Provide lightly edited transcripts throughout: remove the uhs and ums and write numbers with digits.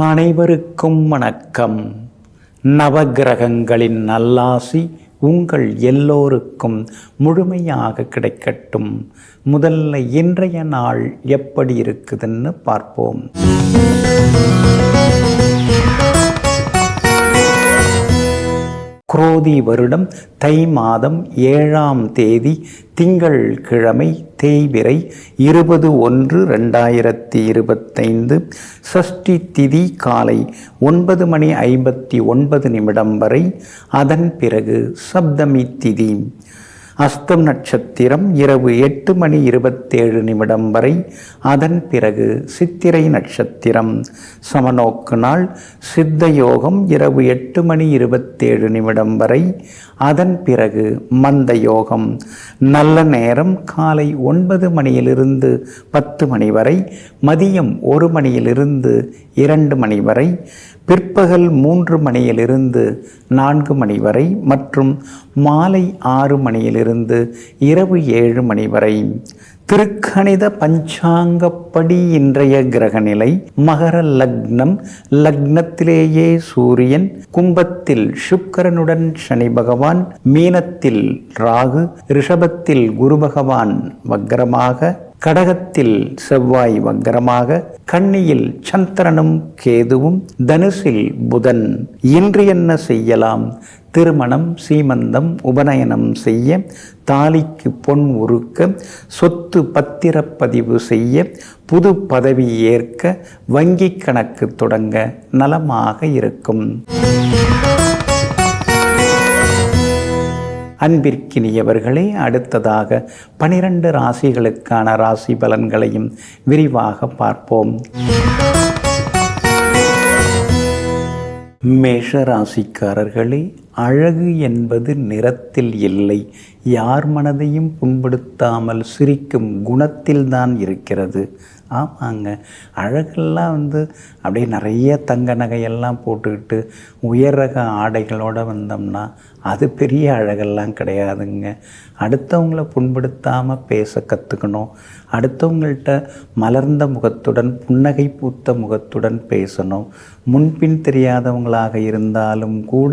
அனைவருக்கும் வணக்கம். நவகிரகங்களின் நல்லாசி உங்கள் எல்லோருக்கும் முழுமையாக கிடைக்கட்டும். முதல்ல இன்றைய நாள் எப்படி இருக்குதுன்னு பார்ப்போம். குரோதி வருடம் தை மாதம் 7ஆம் தேதி திங்கள் கிழமை தேய்பிறை 20/1/2025 சஷ்டி திதி காலை 9:59 வரை. அதன் பிறகு சப்தமி திதி. அஸ்தம் நட்சத்திரம் இரவு 8:27 வரை. அதன் பிறகு சித்திரை நட்சத்திரம். சமநோக்கு நாள் சித்த யோகம் இரவு 8:27 வரை. அதன் பிறகு மந்த யோகம். நல்ல நேரம் காலை 9 மணியிலிருந்து 10 மணி வரை, மதியம் 1 மணியிலிருந்து 2 மணி வரை, பிற்பகல் 3 மணியிலிருந்து 4 மணி வரை மற்றும் மாலை 6 மணியிலிருந்து இரவு 7 மணி வரை. திருக்கணித பஞ்சாங்கப்படி இன்றைய கிரகநிலை: மகர லக்னம், லக்னத்திலேயே சூரியன், கும்பத்தில் சுக்கிரனுடன் சனி பகவான், மீனத்தில் ராகு, ரிஷபத்தில் குரு பகவான் வக்ரமாக, கடகத்தில் செவ்வாய் வக்ரமாக, கன்னியில் சந்திரனும் கேதுவும், தனுசில் புதன். இன்று என்ன செய்யலாம்? திருமணம், சீமந்தம், உபநயனம் செய்ய, தாலிக்கு பொன் உருக்க, சொத்து பத்திரப்பதிவு செய்ய, புது பதவி ஏற்க, வங்கி கணக்கு தொடங்க நலமாக இருக்கும். அன்பிற்கினியவர்களே, அடுத்ததாக 12 ராசிகளுக்கான ராசி பலன்களையும் விரிவாக பார்ப்போம். மேஷ ராசிக்காரர்களே, அழகு என்பது நிறத்தில் இல்லை, யார் மனதையும் புண்படுத்தாமல் சிரிக்கும் குணத்தில்தான் இருக்கிறது. ஆமாங்க, அழகெல்லாம் அப்படியே நிறைய தங்க நகையெல்லாம் போட்டுக்கிட்டு உயர் ரக ஆடைகளோடு வந்தோம்னா அது பெரிய அழகெல்லாம் கிடையாதுங்க. அடுத்தவங்கள புண்படுத்தாமல் பேச கற்றுக்கணும். அடுத்தவங்கள்ட்ட மலர்ந்த முகத்துடன், புன்னகை பூத்த முகத்துடன் பேசணும். முன்பின் தெரியாதவங்களாக இருந்தாலும் கூட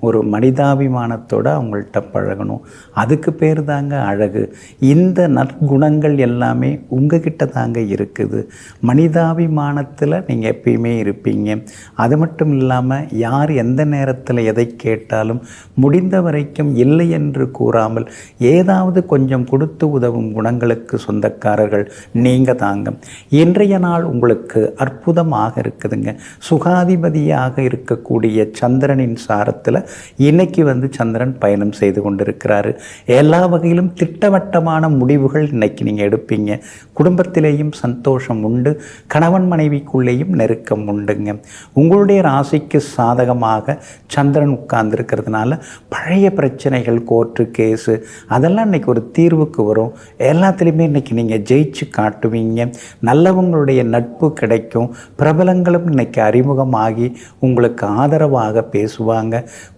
ஒரு மனிதாபிமானத்தோடு அவங்கள்ட்ட பழகணும். அதுக்கு பேர் தாங்க அழகு. இந்த நற்குணங்கள் எல்லாமே உங்ககிட்ட தாங்க இருக்குது. மனிதாபிமானத்தில் நீங்கள் எப்பயுமே இருப்பீங்க. அது மட்டும் இல்லாமல் யார் எந்த நேரத்தில் எதை கேட்டாலும் முடிந்த வரைக்கும் இல்லை என்று கூறாமல் ஏதாவது கொஞ்சம் கொடுத்து உதவும் குணங்களுக்கு சொந்தக்காரர்கள் நீங்கள் தாங்க. இன்றைய நாள் உங்களுக்கு அற்புதமாக இருக்குதுங்க. சுகாதிபதியாக இருக்கக்கூடிய சந்திரனின் சாரத்தில் இன்னைக்கு சந்திரன் பயணம் செய்து கொண்டிருக்கிறாரு. எல்லா வகையிலும் திட்டவட்டமான முடிவுகள் இன்னைக்கு நீங்கள் எடுப்பீங்க. குடும்பத்திலேயும் சந்தோஷம் உண்டு, கணவன் மனைவிக்குள்ளேயும் நெருக்கம் உண்டுங்க. உங்களுடைய ராசிக்கு சாதகமாக சந்திரன் உட்கார்ந்துருக்கிறதுனால பழைய பிரச்சனைகள், கோர்ட்டு கேஸு அதெல்லாம் இன்றைக்கி ஒரு தீர்வுக்கு வரும். எல்லாத்துலேயுமே இன்றைக்கி நீங்கள் ஜெயிச்சு காட்டுவீங்க. நல்லவங்களுடைய நட்பு கிடைக்கும். பிரபலங்களும் இன்றைக்கி அறிமுகமாகி உங்களுக்கு ஆதரவாக பேசுவாங்க.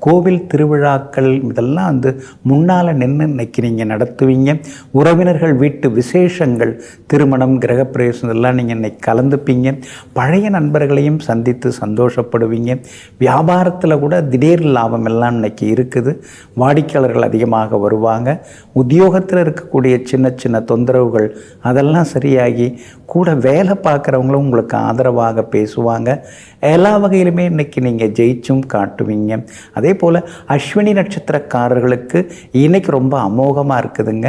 கோவில் திருவிழாக்கள் இதெல்லாம் முன்னால் நின்று இன்றைக்கி நீங்கள் நடத்துவீங்க. உறவினர்கள் வீட்டு விசேஷங்கள், திருமணம், கிரகப்பிரவேசம் இதெல்லாம் நீங்கள் இன்றைக்கி கலந்துப்பீங்க. பழைய நண்பர்களையும் சந்தித்து சந்தோஷப்படுவீங்க. வியாபாரத்தில் கூட திடீர் லாபம் எல்லாம் இன்றைக்கி இருக்குது. வாடிக்கையாளர்கள் அதிகமாக வருவாங்க. உத்தியோகத்தில் இருக்கக்கூடிய சின்ன சின்ன தொந்தரவுகள் அதெல்லாம் சரியாகி கூட வேலை பார்க்குறவங்களும் உங்களுக்கு ஆதரவாக பேசுவாங்க. எல்லா வகையிலுமே இன்றைக்கி நீங்கள் ஜெயிச்சும் காட்டுவீங்க. அதே போல் அஸ்வினி நட்சத்திரக்காரர்களுக்கு இன்றைக்கி ரொம்ப அமோகமாக இருக்குதுங்க.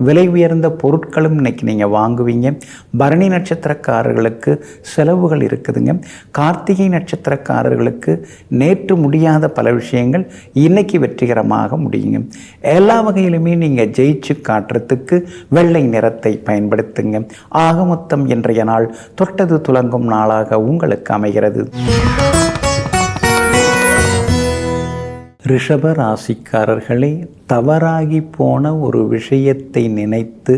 விலை உயர்ந்த பொருட்களும் இன்றைக்கி நீங்கள் வாங்குவீங்க. பரணி நட்சத்திரக்காரர்களுக்கு செலவுகள் இருக்குதுங்க. கார்த்திகை நட்சத்திரக்காரர்களுக்கு நேற்று முடியாத பல விஷயங்கள் இன்னைக்கு வெற்றிகரமாக முடியுங்க. எல்லா வகையிலுமே நீங்கள் ஜெயிச்சு காட்டுறதுக்கு வெள்ளை நிறத்தை பயன்படுத்துங்க. ஆக மொத்தம் இன்றைய நாள் தொட்டது துலங்கும் நாளாக உங்களுக்கு அமைகிறது. ரிஷப ராசிக்காரர்களே, தவறாகி போன ஒரு விஷயத்தை நினைத்து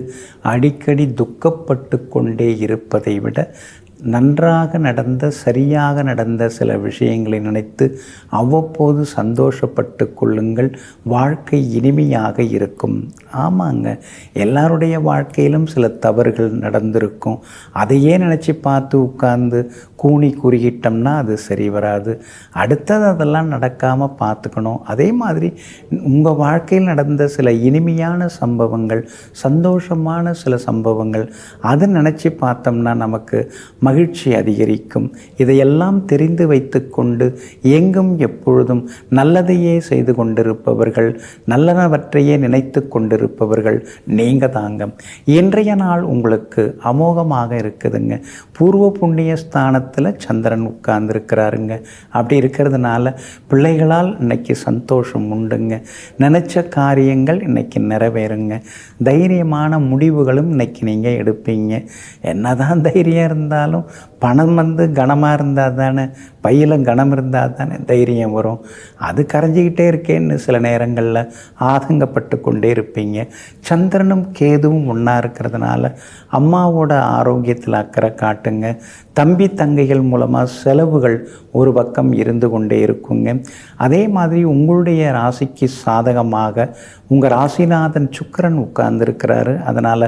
அடிக்கடி துக்கப்பட்டு கொண்டே இருப்பதை விட நன்றாக நடந்த, சரியாக நடந்த சில விஷயங்களை நினைத்து அவ்வப்போது சந்தோஷப்பட்டு கொள்ளுங்கள். வாழ்க்கை இனிமையாக இருக்கும். ஆமாங்க, எல்லாருடைய வாழ்க்கையிலும் சில தவறுகள் நடந்திருக்கும். அதையே நினச்சி பார்த்து உட்கார்ந்து கூனி குறுகிட்டோம்னா அது சரி வராது. அடுத்தது அதெல்லாம் நடக்காமல் பார்த்துக்கணும். அதே மாதிரி உங்கள் வாழ்க்கையில் நடந்த சில இனிமையான சம்பவங்கள், சந்தோஷமான சில சம்பவங்கள், அதை நினச்சி பார்த்தோம்னா நமக்கு மகிழ்ச்சி அதிகரிக்கும். இதையெல்லாம் தெரிந்து வைத்து கொண்டு எங்கும் எப்பொழுதும் நல்லதையே செய்து கொண்டிருப்பவர்கள், நல்லவற்றையே நினைத்து கொண்டிருப்பவர்கள் நீங்கள் தாங்க. இன்றைய நாள் உங்களுக்கு அமோகமாக இருக்குதுங்க. பூர்வ புண்ணிய ஸ்தானத்தில் சந்திரன் உட்கார்ந்துருக்கிறாருங்க. அப்படி இருக்கிறதுனால பிள்ளைகளால் இன்னைக்கு சந்தோஷம் உண்டுங்க. நினச்ச காரியங்கள் இன்னைக்கு நிறைவேறுங்க. தைரியமான முடிவுகளும் இன்னைக்கு நீங்கள் எடுப்பீங்க. என்னதான் தைரியம் இருந்தாலும் பணம் கனமாக இருந்தால் தானே, பையில் கனம் இருந்தால் தானே தைரியம் வரும். அது கரைஞ்சிக்கிட்டே இருக்கேன்னு சில நேரங்களில் ஆதங்கப்பட்டு கொண்டே இருப்பீங்க. சந்திரனும் கேதுவும் ஒன்றா இருக்கிறதுனால அம்மாவோட ஆரோக்கியத்தில் அக்கறை காட்டுங்க. தம்பி தங்கைகள் மூலமாக செலவுகள் ஒரு பக்கம் இருந்து கொண்டே இருக்குங்க. அதே மாதிரி உங்களுடைய ராசிக்கு சாதகமாக உங்கள் ராசிநாதன் சுக்கிரன் உட்கார்ந்துருக்கிறாரு. அதனால்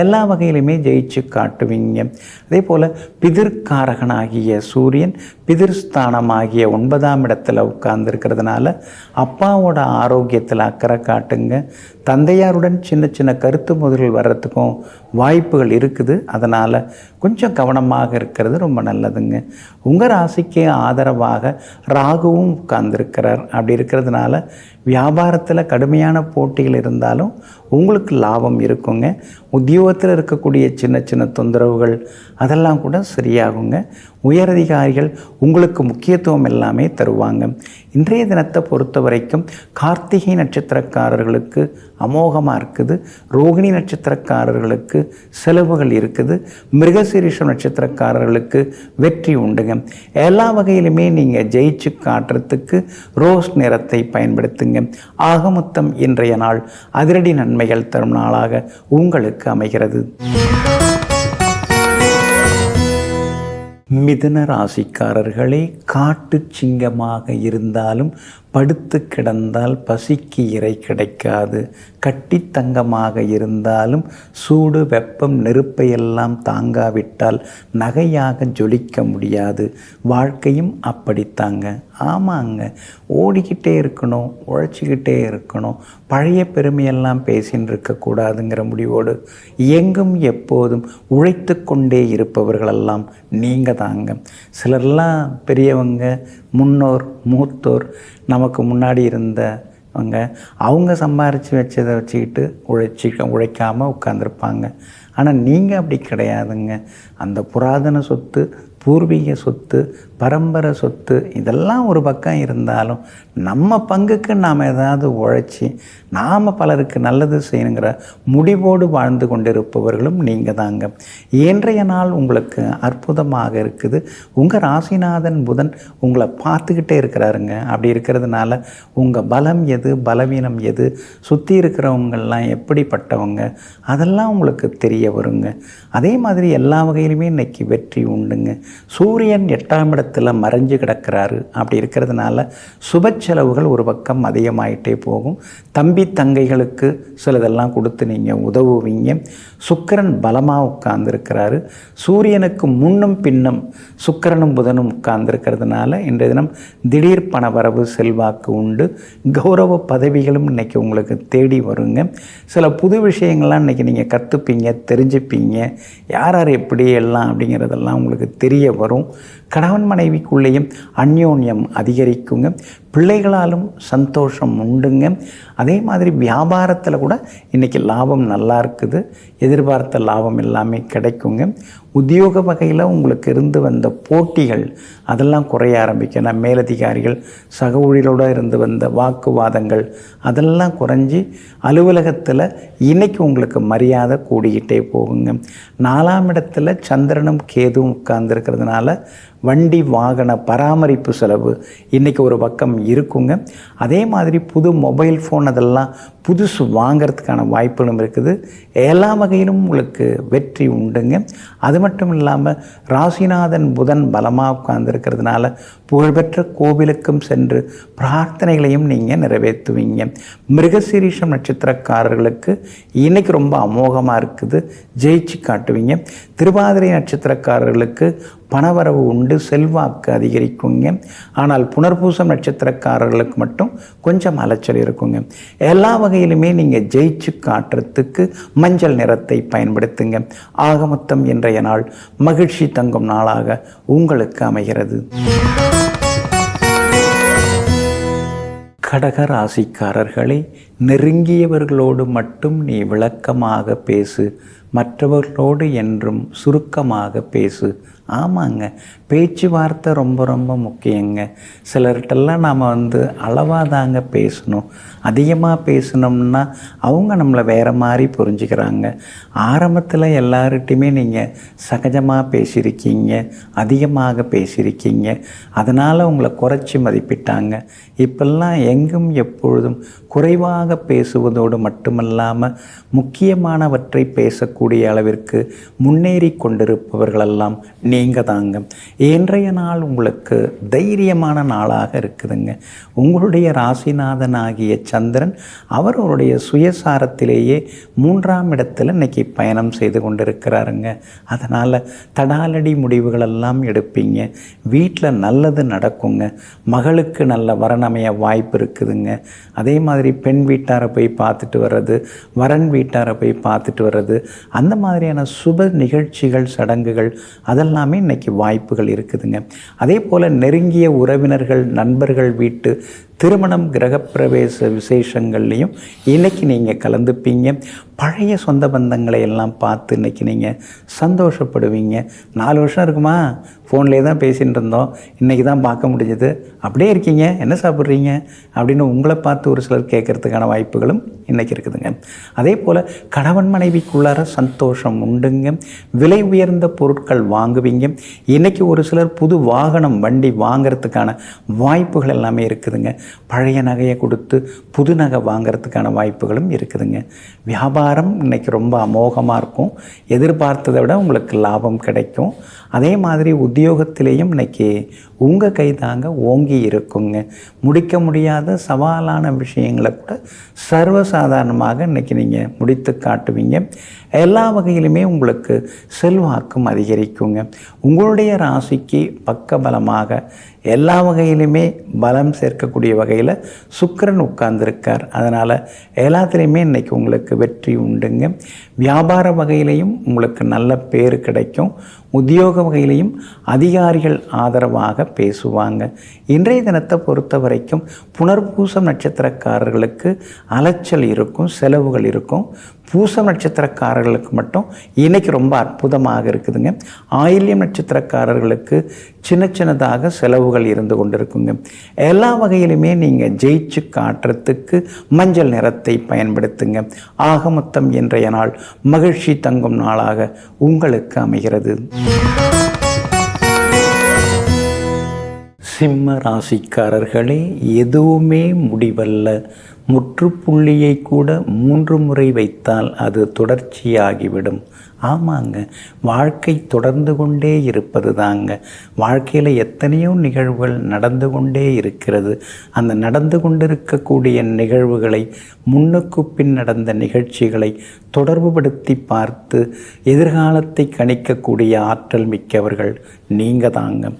எல்லா வகையிலுமே ஜெயிச்சு காட்டுவீங்க. அதே போல் பிதிர்காரகனாகிய சூரியன் பிதிர்ஸ்தானமாகிய 9ஆம் இடத்துல உட்கார்ந்துருக்கிறதுனால அப்பாவோட ஆரோக்கியத்தில் அக்கறை காட்டுங்க. தந்தையாருடன் சின்ன சின்ன கருத்து முதல்கள் வர்றதுக்கும் வாய்ப்புகள் இருக்குது. அதனால் கொஞ்சம் கவனமாக இருக்கிறது ரொம்ப நல்லதுங்க. உங்கள் ராசிக்கு ஆதரவாக ராகுவும் உட்கார்ந்துருக்கிறார். அப்படி இருக்கிறதுனால வியாபாரத்தில் கடுமையான போட்டிகள் இருந்தாலும் உங்களுக்கு லாபம் இருக்குங்க. உத்தியோகத்தில் இருக்கக்கூடிய சின்ன சின்ன தொந்தரவுகள் அதெல்லாம் கூட சரியாகுங்க. உயரதிகாரிகள் உங்களுக்கு முக்கியத்துவம் எல்லாமே தருவாங்க. இன்றைய தினத்தை பொறுத்த வரைக்கும் கார்த்திகை நட்சத்திரக்காரர்களுக்கு அமோகமாக இருக்குது. ரோகிணி நட்சத்திரக்காரர்களுக்கு செலவுகள் இருக்குது. மிருகசீரிஷம் நட்சத்திரக்காரர்களுக்கு வெற்றி உண்டுங்க. எல்லா வகையிலுமே நீங்கள் ஜெயிச்சு காட்டுறதுக்கு ரோஸ் நிறத்தை பயன்படுத்துங்க. ஆகமொத்தம் இன்றைய நாள் அதிரடி நன்மைகள் தரும் நாளாக உங்களுக்கு அமைகிறது. மிதுன ராசிக்காரர்களே, காட்டு சிங்கமாக இருந்தாலும் படுத்து கிடந்தால் பசிக்கு இறை கிடைக்காது. கட்டி தங்கமாக இருந்தாலும் சூடு வெப்பம் நெருப்பையெல்லாம் தாங்காவிட்டால் நகையாக ஜொலிக்க முடியாது. வாழ்க்கையும் அப்படித்தாங்க. ஆமாங்க, ஓடிக்கிட்டே இருக்கணும், உழைச்சிக்கிட்டே இருக்கணும். பழைய பெருமையெல்லாம் பேசின்னு இருக்கக்கூடாதுங்கிற முடிவோடு எங்கும் எப்போதும் உழைத்து கொண்டே இருப்பவர்களெல்லாம் நீங்கள் தாங்க. சிலர்லாம் பெரியவங்க, முன்னோர், மூத்தோர், நமக்கு முன்னாடி இருந்தவங்க, அவங்க சம்பாரித்து வச்சதை வச்சுக்கிட்டு உழைக்காமல் உட்காந்துருப்பாங்க. ஆனால் நீங்கள் அப்படி கிடையாதுங்க. அந்த புராதன சொத்து, பூர்வீக சொத்து, பரம்பரை சொத்து இதெல்லாம் ஒரு பக்கம் இருந்தாலும் நம்ம பங்குக்கு நாம் ஏதாவது உழைச்சி நாம் பலருக்கு நல்லது செய்யணுங்கிற முடிவோடு வாழ்ந்து கொண்டிருப்பவர்களும் நீங்கள் தாங்க. இன்றைய நாள் உங்களுக்கு அற்புதமாக இருக்குது. உங்கள் ராசிநாதன் புதன் உங்களை பார்த்துக்கிட்டே இருக்கிறாருங்க. அப்படி இருக்கிறதுனால உங்கள் பலம் எது, பலவீனம் எது, சுற்றி இருக்கிறவங்கெல்லாம் எப்படிப்பட்டவங்க அதெல்லாம் உங்களுக்கு தெரிய வருங்க. அதே மாதிரி எல்லா வகையிலுமே இன்றைக்கி வெற்றி உண்டுங்க. சூரியன் 8ஆம் இடத்துல மறைஞ்சு கிடக்கிறாரு. அப்படி இருக்கிறதுனால சுப செலவுகள் ஒரு பக்கம் அதிகமாயிட்டே போகும். தம்பி தங்கைகளுக்கு சிலதெல்லாம் கொடுத்து நீங்கள் உதவுவீங்க. சுக்கிரன் பலமாக உட்கார்ந்துருக்கிறாரு. சூரியனுக்கு முன்னும் பின்னும் சுக்கிரனும் புதனும் உட்கார்ந்துருக்கிறதுனால இன்றைய தினம் திடீர் பண வரவு, செல்வாக்கு உண்டு. கௌரவ பதவிகளும் இன்றைக்கி உங்களுக்கு தேடி வருங்க. சில புது விஷயங்கள்லாம் இன்றைக்கி நீங்கள் கற்றுப்பீங்க, தெரிஞ்சுப்பீங்க. யார் யார் எப்படி எல்லாம் அப்படிங்கிறதெல்லாம் உங்களுக்கு தெரிய வரும். கணவன் மனைவிக்குள்ளேயும் அந்யோன்யம் அதிகரிக்குங்க. பிள்ளைகளாலும் சந்தோஷம் உண்டுங்க. அதே மாதிரி வியாபாரத்தில் கூட இன்றைக்கி லாபம் நல்லா இருக்குது. எதிர்பார்த்த லாபம் எல்லாமே கிடைக்குங்க. உத்தியோக வகையில் உங்களுக்கு இருந்து வந்த போட்டிகள் அதெல்லாம் குறைய ஆரம்பிக்கும். மேலதிகாரிகள் சக ஊழியரோடு இருந்து வந்த வாக்குவாதங்கள் அதெல்லாம் குறைஞ்சி அலுவலகத்தில் இன்றைக்கி உங்களுக்கு மரியாதை கூடிக்கிட்டே போகுங்க. 4ஆம் இடத்துல சந்திரனும் கேதுவும் உட்கார்ந்துருக்கிறதுனால வண்டி வாகன பராமரிப்பு செலவு இன்றைக்கி ஒரு பக்கம் இருக்குங்க. அதே மாதிரி புது மொபைல் ஃபோன் அதெல்லாம் புதுசு வாங்கிறதுக்கான வாய்ப்புகளும் இருக்குது. எல்லா வகையிலும் உங்களுக்கு வெற்றி உண்டுங்க. அது மட்டும் இல்லாமல் ராசிநாதன் புதன் பலமாக உட்கார்ந்துருக்கிறதுனால புகழ்பெற்ற கோவிலுக்கும் சென்று பிரார்த்தனைகளையும் நீங்கள் நிறைவேற்றுவீங்க. மிருகசீரிஷம் நட்சத்திரக்காரர்களுக்கு இன்றைக்கி ரொம்ப அமோகமாக இருக்குது, ஜெயிச்சு காட்டுவீங்க. திருவாதிரை நட்சத்திரக்காரர்களுக்கு பணவரவு உண்டு, செல்வாக்கு அதிகரிக்குங்க. ஆனால் புனர்பூசம் நட்சத்திரக்காரர்களுக்கு மட்டும் கொஞ்சம் அலைச்சல் இருக்குங்க. எல்லா வகையிலுமே நீங்கள் ஜெயிச்சு காட்டுறதுக்கு மஞ்சள் நிறத்தை பயன்படுத்துங்க. ஆக மொத்தம் இன்றைய நாள் மகிழ்ச்சி தங்கும் நாளாக உங்களுக்கு அமைகிறது. கடக ராசிக்காரர்களே, நெருங்கியவர்களோடு மட்டும் நீ விளக்கமாக பேசு, மற்றவர்களோடு என்றும் சுருக்கமாக பேசு. ஆமாங்க, பேச்சுவார்த்தை ரொம்ப ரொம்ப முக்கியங்க. சிலர்கிட்டெல்லாம் நாம் அளவாக தாங்க பேசணும். அதிகமாக பேசணும்னா அவங்க நம்மளை வேறு மாதிரி புரிஞ்சுக்கிறாங்க. ஆரம்பத்தில் எல்லார்கிட்டையுமே நீங்கள் சகஜமாக பேசியிருக்கீங்க, அதிகமாக பேசியிருக்கீங்க, அதனால் உங்களை குறைச்சி மதிப்பிட்டாங்க. இப்பெல்லாம் எங்கும் எப்பொழுதும் குறைவாக பேசுவதோடு மட்டுமல்லாமல் முக்கியமானவற்றை பேசக்கூடிய அளவிற்கு முன்னேறி கொண்டிருப்பவர்களெல்லாம் நீங்கள் தாங்க. இன்றைய நாள் உங்களுக்கு தைரியமான நாளாக இருக்குதுங்க. உங்களுடைய ராசிநாதனாகிய சந்திரன் அவருடைய சுயசாரத்திலேயே 3ஆம் இடத்துல இன்னைக்கு பயணம் செய்து கொண்டிருக்கிறாருங்க. அதனால் தடாலடி முடிவுகளெல்லாம் எடுப்பீங்க. வீட்டில் நல்லது நடக்குங்க. மகளுக்கு நல்ல வரனமைய வாய்ப்பு இருக்குதுங்க. அதே மாதிரி பெண் வீட்டாரை போய் பார்த்துட்டு வர்றது, வரன் வீட்டாரை போய் பார்த்துட்டு வர்றது, அந்த மாதிரியான சுப நிகழ்ச்சிகள் சடங்குகள் அதெல்லாமே இன்னைக்கு வாய்ப்புகள் இருக்குதுங்க. அதே போல் நெருங்கிய உறவினர்கள் நண்பர்கள் வீட்டு திருமணம் கிரகப்பிரவேச விசேஷங்கள்லையும் இன்றைக்கி நீங்கள் கலந்துப்பீங்க. பழைய சொந்த பந்தங்களை எல்லாம் பார்த்து இன்றைக்கி நீங்கள் சந்தோஷப்படுவீங்க. 4 வருஷம் இருக்குமா, ஃபோன்லேயே தான் பேசிகிட்டு இருந்தோம், இன்றைக்கி தான் பார்க்க முடிஞ்சது, அப்படியே இருக்கீங்க, என்ன சாப்பிட்றீங்க அப்படின்னு உங்களை பார்த்து ஒரு சிலர் கேட்குறதுக்கான வாய்ப்புகளும் இன்றைக்கி இருக்குதுங்க. அதே போல் கணவன் மனைவிக்குள்ளார சந்தோஷம் உண்டுங்க. விலை உயர்ந்த பொருட்கள் வாங்குவீங்க. இன்றைக்கி ஒரு சிலர் புது வாகனம் வண்டி வாங்கிறதுக்கான வாய்ப்புகள் எல்லாமே இருக்குதுங்க. பழைய நகையை கொடுத்து புது நகை வாங்கிறதுக்கான வாய்ப்புகளும் இருக்குதுங்க. வியாபாரம் இன்றைக்கி ரொம்ப அமோகமாக இருக்கும். எதிர்பார்த்ததை விட உங்களுக்கு லாபம் கிடைக்கும். அதே மாதிரி உத்தியோகத்திலேயும் இன்றைக்கி உங்கள் கை தாங்க ஓங்கி இருக்குங்க. முடிக்க முடியாத சவாலான விஷயங்களை கூட சர்வசாதாரணமாக இன்றைக்கி நீங்கள் முடித்து காட்டுவீங்க. எல்லா வகையிலுமே உங்களுக்கு செல்வாக்கும் அதிகரிக்குங்க. உங்களுடைய ராசிக்கு பக்கபலமாக எல்லா வகையிலுமே பலம் சேர்க்கக்கூடிய வகையில் சுக்கிரன் உட்கார்ந்துருக்கார். அதனால் எல்லாத்துலேயுமே இன்றைக்கி உங்களுக்கு வெற்றி உண்டுங்க. வியாபார வகையிலையும் உங்களுக்கு நல்ல பேர் கிடைக்கும். உத்தியோக வகையிலையும் அதிகாரிகள் ஆதரவாக பேசுவாங்க. இன்றைய தினத்தை பொறுத்த வரைக்கும் புனர்பூசம் நட்சத்திரக்காரர்களுக்கு அலைச்சல் இருக்கும், செலவுகள் இருக்கும். பூசம் நட்சத்திரக்காரர்களுக்கு மட்டும் இன்றைக்கி ரொம்ப அற்புதமாக இருக்குதுங்க. ஆயில்யம் நட்சத்திரக்காரர்களுக்கு சின்ன சின்னதாக செலவுகள் இருந்து கொண்டிருக்குங்க. எல்லா வகையிலுமே நீங்கள் ஜெயிச்சு காட்டுறதுக்கு மஞ்சள் நிறத்தை பயன்படுத்துங்க. ஆக மொத்தம் இன்றைய நாள் மகிழ்ச்சி தங்கும் நாளாக உங்களுக்கு அமைகிறது. சிம்ம ராசிக்காரர்களே, எதுவுமே முடிவல்ல. முற்றுப்புள்ளியை கூட 3 முறை வைத்தால் அது தொடர்ச்சியாகிவிடும். ஆமாங்க, வாழ்க்கை தொடர்ந்து கொண்டே இருப்பது தாங்க. வாழ்க்கையில் எத்தனையோ நிகழ்வுகள் நடந்து கொண்டே இருக்கிறது. அந்த நடந்து கொண்டிருக்கக்கூடிய நிகழ்வுகளை, முன்னுக்கு பின் நடந்த நிகழ்ச்சிகளை தொடர்புபடுத்தி பார்த்து எதிர்காலத்தை கணிக்கக்கூடிய ஆற்றல் மிக்கவர்கள் நீங்கள் தாங்க.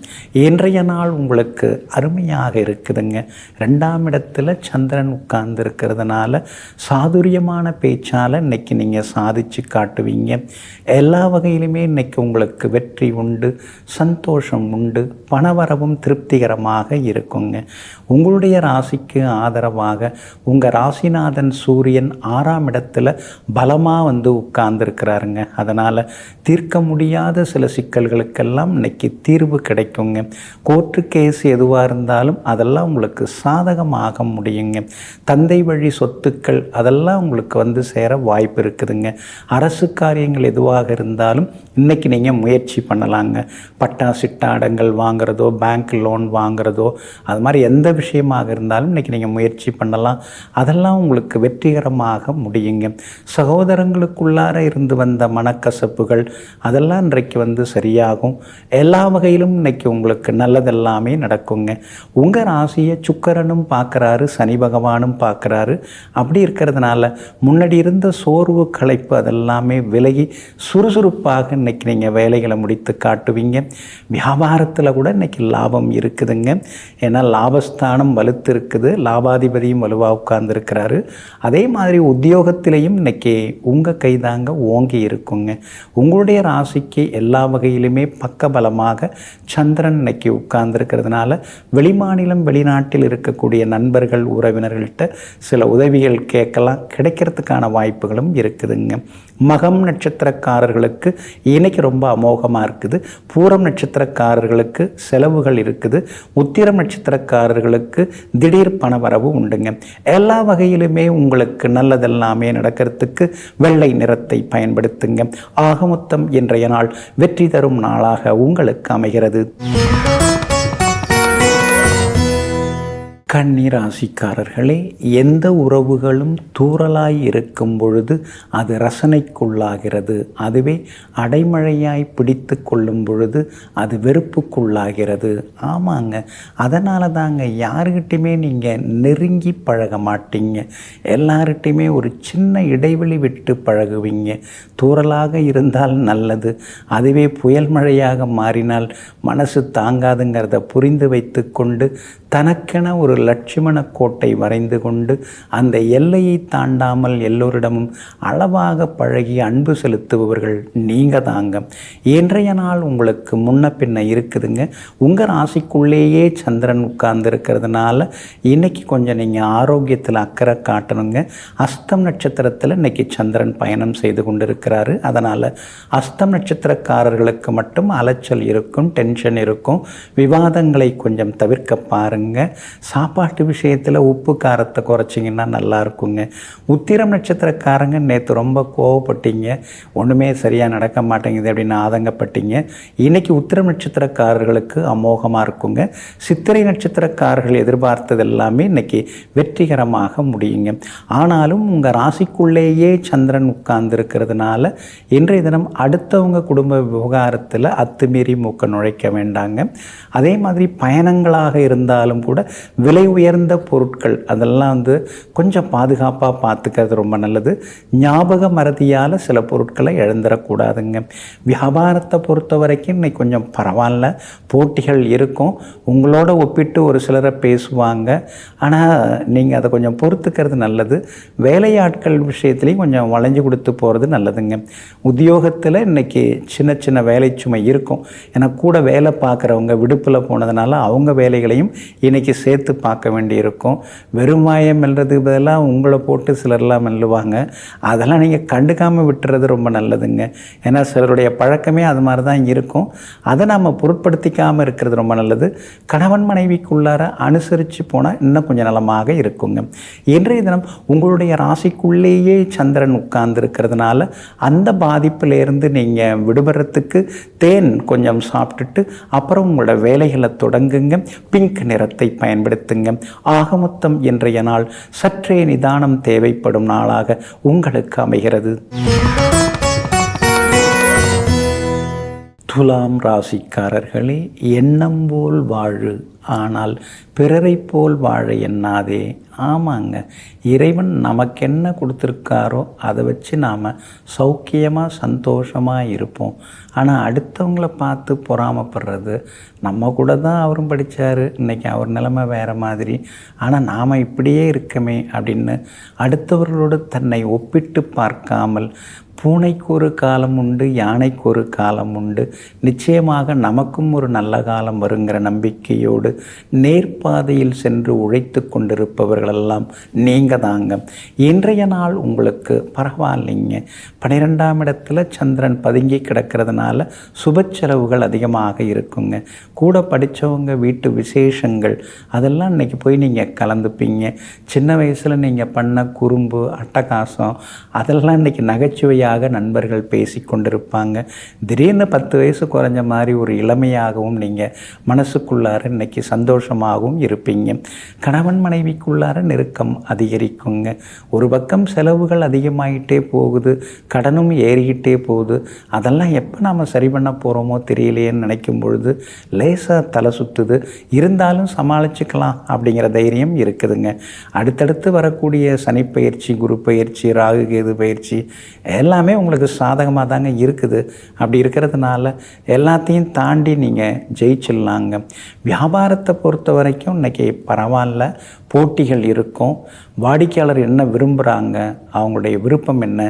இன்றைய நாள் உங்களுக்கு அருமையாக இருக்குதுங்க. 2ஆம் இடத்துல சந்திரன் உட்கார்ந்து இருக்கிறதுனால சாதுரியமான பேச்சால் இன்னைக்கு நீங்கள் சாதிச்சு காட்டுவீங்க. எல்லா வகையிலுமே இன்னைக்கு உங்களுக்கு வெற்றி உண்டு, சந்தோஷம் உண்டு, பணவரவும் திருப்திகரமாக இருக்குங்க. உங்களுடைய ராசிக்கு ஆதரவாக உங்கள் ராசிநாதன் சூரியன் 6ஆம் இடத்துல பலமாக உட்கார்ந்துருக்கிறாருங்க. அதனால் தீர்க்க முடியாத சில சிக்கல்களுக்கெல்லாம் இன்னைக்கு தீர்வு கிடைக்குங்க. கோர்ட்டு கேஸ் எதுவாக இருந்தாலும் அதெல்லாம் உங்களுக்கு சாதகமாக முடியுங்க. தந்தை வழி சொத்துக்கள் அதெல்லாம் உங்களுக்கு சேர வாய்ப்பு இருக்குதுங்க. அரசு காரியங்கள் எதுவாக இருந்தாலும் இன்றைக்கி நீங்கள் முயற்சி பண்ணலாங்க. பட்டா சிட்டாடங்கள் வாங்குறதோ, பேங்க் லோன் வாங்குறதோ, அது மாதிரி எந்த விஷயமாக இருந்தாலும் இன்றைக்கி நீங்கள் முயற்சி பண்ணலாம். அதெல்லாம் உங்களுக்கு வெற்றிகரமாக முடியுங்க. சகோதரங்களுக்குள்ளார இருந்து வந்த மனக்கசப்புகள் அதெல்லாம் இன்றைக்கு சரியாகும். எல்லா வகையிலும் இன்றைக்கி உங்களுக்கு நல்லதெல்லாமே நடக்குங்க. உங்கள் ராசியை சுக்கிரனும் பார்க்குறாரு, சனி பகவானும் பார்க்குறாரு. அப்படி இருக்கிறதுனால முன்னாடி இருந்த சோர்வு, களைப்பு அதெல்லாமே விலகி சுறுசுறுப்பாக இன்றைக்கி நீங்கள் வேலைகளை முடித்து காட்டுவீங்க. வியாபாரத்தில் கூட இன்றைக்கி லாபம் இருக்குதுங்க. ஏன்னா லாபஸ்தானம் வலுத்து இருக்குது, லாபாதிபதியும் வலுவாக உட்கார்ந்துருக்கிறாரு. அதே மாதிரி உத்தியோகத்திலையும் இன்றைக்கி உங்கள் கைதாங்க ஓங்கி இருக்குங்க. உங்களுடைய ராசிக்கு எல்லா வகையிலுமே பக்கபலமாக சந்திரன் இன்னைக்கு உட்கார்ந்துருக்கிறதுனால வெளிமாநிலம் வெளிநாட்டில் இருக்கக்கூடிய நண்பர்கள், உறவினர்கள்ட்ட சில உதவிகள் கேட்கலாம், கிடைக்கிறதுக்கான வாய்ப்புகளும் இருக்குதுங்க. மகம் நட்சத்திரக்காரர்களுக்கு இன்னைக்கு ரொம்ப அமோகமாக இருக்குது. பூரம் நட்சத்திரக்காரர்களுக்கு செலவுகள் இருக்குது. உத்திரம் நட்சத்திரக்காரர்களுக்கு திடீர் பணவரவு உண்டுங்க. எல்லா வகையிலுமே உங்களுக்கு நல்லதெல்லாமே நடக்கிறதுக்கு வெள்ளை நிறத்தை பயன்படுத்துங்க. ஆகமொத்தம் இன்றைய நாள் வெற்றி தரும் நாளாக உங்களுக்கு அமைகிறது. கன்னி ராசிக்காரர்களே, எந்த உறவுகளும் தூறலாய் இருக்கும் பொழுது அது ரசனைக்குள்ளாகிறது. அதுவே அடைமழையாய் பிடித்து கொள்ளும் பொழுது அது வெறுப்புக்குள்ளாகிறது. ஆமாங்க, அதனால தாங்க யாருக்கிட்டையுமே நீங்கள் நெருங்கி பழக மாட்டீங்க. எல்லார்கிட்டையுமே ஒரு சின்ன இடைவெளி விட்டு பழகுவீங்க. தூறலாக இருந்தால் நல்லது, அதுவே புயல் மழையாக மாறினால் மனசு தாங்காதுங்கிறத புரிந்து வைத்து கொண்டு தனக்கென ஒரு லட்சுமண கோட்டை வரைந்து கொண்டு அந்த எல்லையை தாண்டாமல் எல்லோரிடமும் அளவாக பழகி அன்பு செலுத்துபவர்கள் நீங்கள் தாங்க. இன்றைய நாள் உங்களுக்கு முன்ன பின்ன இருக்குதுங்க. உங்கள் ராசிக்குள்ளேயே சந்திரன் உட்கார்ந்து இருக்கிறதுனால இன்றைக்கி கொஞ்சம் நீங்கள் ஆரோக்கியத்தில் அக்கறை காட்டணுங்க. அஸ்தம் நட்சத்திரத்தில் இன்றைக்கி சந்திரன் பயணம் செய்து கொண்டு இருக்கிறாரு. அதனால் அஸ்தம் நட்சத்திரக்காரர்களுக்கு மட்டும் அலைச்சல் இருக்கும், டென்ஷன் இருக்கும். விவாதங்களை கொஞ்சம் தவிர்க்க பாருங்க. சாப்பாட்டு விஷயத்தில் உப்பு காரத்தை குறைச்சிங்கன்னா நல்லா இருக்குங்க. உத்திரம் நட்சத்திரக்காரங்க நேற்று ரொம்ப கோவப்பட்டீங்க, ஒன்றுமே சரியாக நடக்க மாட்டேங்குது அப்படின்னு ஆதங்கப்பட்டீங்க. இன்றைக்கி உத்திரம் நட்சத்திரக்காரர்களுக்கு அமோகமாக இருக்குங்க. சித்திரை நட்சத்திரக்காரர்கள் எதிர்பார்த்தது எல்லாமே இன்றைக்கி வெற்றிகரமாக முடியுங்க. ஆனாலும் உங்கள் ராசிக்குள்ளேயே சந்திரன் உட்கார்ந்து இருக்கிறதுனால இன்றைய தினம் அடுத்தவங்க குடும்ப விவகாரத்தில் அத்துமீறி மூக்க நுழைக்க வேண்டாங்க. அதே மாதிரி பயணங்களாக இருந்தாலும் கூட விலை உயர்ந்த பொருட்கள் அதெல்லாம் கொஞ்சம் பாதுகாப்பாக பார்த்துக்கிறது ரொம்ப நல்லது. ஞாபக மறதியால் சில பொருட்களை இழந்துடக்கூடாதுங்க. வியாபாரத்தை பொறுத்த வரைக்கும் இன்னைக்கு கொஞ்சம் பரவாயில்ல, போட்டிகள் இருக்கும். உங்களோட ஒப்பிட்டு ஒரு சிலரை பேசுவாங்க, ஆனால் நீங்கள் அதை கொஞ்சம் பொறுத்துக்கிறது நல்லது. வேலையாட்கள் விஷயத்துலேயும் கொஞ்சம் வளைஞ்சு கொடுத்து போகிறது நல்லதுங்க. உத்தியோகத்தில் இன்றைக்கி சின்ன சின்ன வேலை சுமை இருக்கும். ஏன்னா கூட வேலை பார்க்குறவங்க விடுப்பில் போனதுனால அவங்க வேலைகளையும் இன்றைக்கி சேர்த்து பார்க்க வேண்டியிருக்கும். வெறும் வாயை மெல்றதுக்கு பதிலாக உங்களை போட்டு சிலர்லாம் மெல்லுவாங்க. அதெல்லாம் நீங்கள் கண்டுக்காமல் விட்டுறது ரொம்ப நல்லதுங்க. ஏன்னா சிலருடைய பழக்கமே அது மாதிரி தான் இருக்கும். அதை நாம் பொருட்படுத்திக்காமல் இருக்கிறது ரொம்ப நல்லது. கணவன் மனைவிக்குள்ளார அனுசரித்து போனால் இன்னும் கொஞ்சம் நலமாக இருக்குங்க. இன்றைய தினம் உங்களுடைய ராசிக்குள்ளேயே சந்திரன் உட்கார்ந்து இருக்கிறதுனால அந்த பாதிப்பிலேருந்து நீங்கள் விடுபடுறதுக்கு தேன் கொஞ்சம் சாப்பிட்டுட்டு அப்புறம் உங்களோட வேலைகளை தொடங்குங்க. பிங்க் நிறத்தை பயன்படுத்துங்க. ஆகமொத்தம் இன்றைய நாள் சற்றே நிதானம் தேவைப்படும் நாளாக உங்களுக்கு அமைகிறது. துலாம் ராசிக்காரர்களே, எண்ணம் போல் வாழு, ஆனால் பிறரை போல் வாழ எண்ணாதே. ஆமாங்க, இறைவன் நமக்கு என்ன கொடுத்துருக்காரோ அதை வச்சு நாம் சௌக்கியமாக சந்தோஷமாக இருப்போம். ஆனால் அடுத்தவங்கள பார்த்து பொறாமப்படுறது, நம்ம கூட தான் அவரும் படித்தார், இன்றைக்கி அவர் நிலைமை வேறு மாதிரி, ஆனால் நாம் இப்படியே இருக்கமே அப்படின்னு அடுத்தவர்களோடு தன்னை ஒப்பிட்டு பார்க்காமல் பூனைக்கு ஒரு காலம் உண்டு, யானைக்கு ஒரு காலம் உண்டு, நிச்சயமாக நமக்கும் ஒரு நல்ல காலம் வருங்கிற நம்பிக்கையோடு நேர்பாதையில் சென்று உழைத்து கொண்டிருப்பவர்களெல்லாம் நீங்கள் தாங்க. இன்றைய நாள் உங்களுக்கு பரவாயில்லைங்க. 12ஆம் இடத்துல சந்திரன் பதுங்கி கிடக்கிறதுனால சுப செலவுகள் அதிகமாக இருக்குங்க. கூட படித்தவங்க வீட்டு விசேஷங்கள் அதெல்லாம் இன்றைக்கி போய் நீங்கள் கலந்துப்பீங்க. சின்ன வயசில் நீங்கள் பண்ண குறும்பு அட்டகாசம் அதெல்லாம் இன்றைக்கி நகைச்சுவையாக ஜாலியாக நண்பர்கள் பேசி கொண்டிருப்பாங்க. திடீர்னு 10 வயசு குறைஞ்ச மாதிரி ஒரு இளமையாகவும் நீங்கள் மனசுக்குள்ளார இன்னைக்கு சந்தோஷமாகவும் இருப்பீங்க. கணவன் மனைவிக்குள்ளார நெருக்கம் அதிகரிக்குங்க. ஒரு பக்கம் செலவுகள் அதிகமாகிட்டே போகுது, கடனும் ஏறிக்கிட்டே போகுது. அதெல்லாம் எப்போ நாம் சரி பண்ண போகிறோமோ தெரியலையேன்னு நினைக்கும் பொழுது லேசாக தலை சுற்றுது. இருந்தாலும் சமாளிச்சுக்கலாம் அப்படிங்கிற தைரியம் இருக்குதுங்க. அடுத்தடுத்து வரக்கூடிய சனிப்பெயர்ச்சி, குரு பயிற்சி, ராகு கேது பயிற்சி எல்லாமே உங்களுக்கு சாதகமாக தாங்க இருக்குது. அப்படி இருக்கிறதுனால எல்லாத்தையும் தாண்டி நீங்கள் ஜெயிச்சிடலாங்க. வியாபாரத்தை பொறுத்த வரைக்கும் இன்றைக்கி பரவாயில்ல, போட்டிகள் இருக்கும். வாடிக்கையாளர் என்ன விரும்புகிறாங்க, அவங்களுடைய விருப்பம் என்ன,